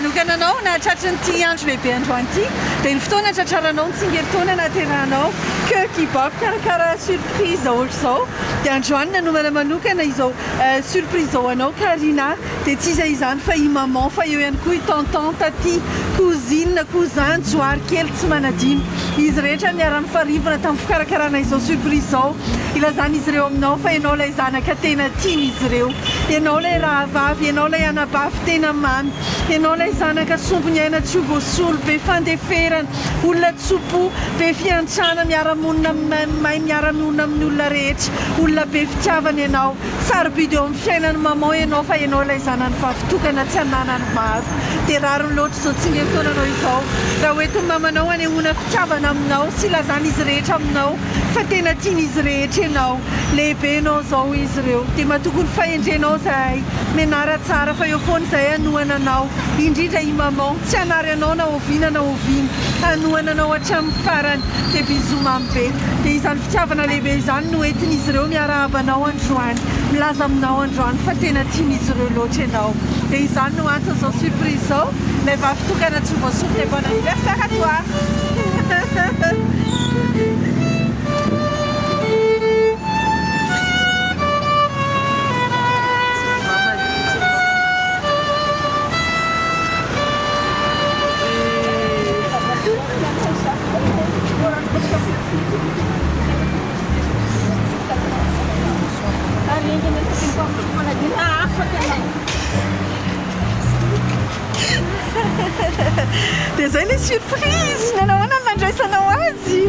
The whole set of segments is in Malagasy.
manokana anao na tratran'ity andro lehibe androany ity dia ny fotoana tratraranao nitsingerin-taona nahateranao cœur qui bat karakara surprise ohatr'izao dia androany nanomana manokana izao surprise zao anao Karina dia tsy izay izany fa i maman fa eo ihany koa i tonton taty cousine cousin joary kely tsy manadino izy rehetra niara-mifarivana tamin'ny fikarakarana izao surprise zao ilazana izy ireo aminao fa ianao ilay zanaka tena tiany izy ireo ianao ilay raha vavy ianao ilay anabavy tena mamy ianao ilay zanaka sombiniainy tsy ho voasolo be fandeferana olona tsopo be fiantrana miara-monina may miara-monina amin'ny olona rehetra olona be fitiavana ianao sarobidy eo amin'ny fiainany maman ianao fa ianao ilay zanany vavy-tokana tsy ananany maro dia rariny loatra izao tsingerin-taonanao izao raha hoentin'ny mamanao anehoana fitiavana aminao sy ilazana izy rehetra aminao fa tena tiany izy rehetra ianao lehibe ianao zao izy ireo dia matokony fahendrenao zahay mianara tsara fa eo foana zahay anohana anao indrindra i maman tsy anary anao na oviana anohana anao hatramin'ny farany dia bisou mamy be dia izany fitiavana lehibe izany no entiny izy ireo miaraabanao androany milaza aminao androany fa tena tiany izy ireo loatra ianao dia izany no antony zao surprise zao ilay vavy-tokana tsy voasolo dia bon anniversaire à toi dia zay ilay surprise nanao nandraisanao azy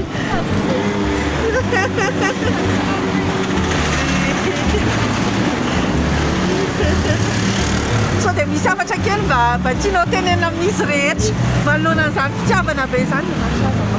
sao dia misy hafatra kely mba tianao tenena amin'izy rehetra mba alohanan'izany fitiavana be izany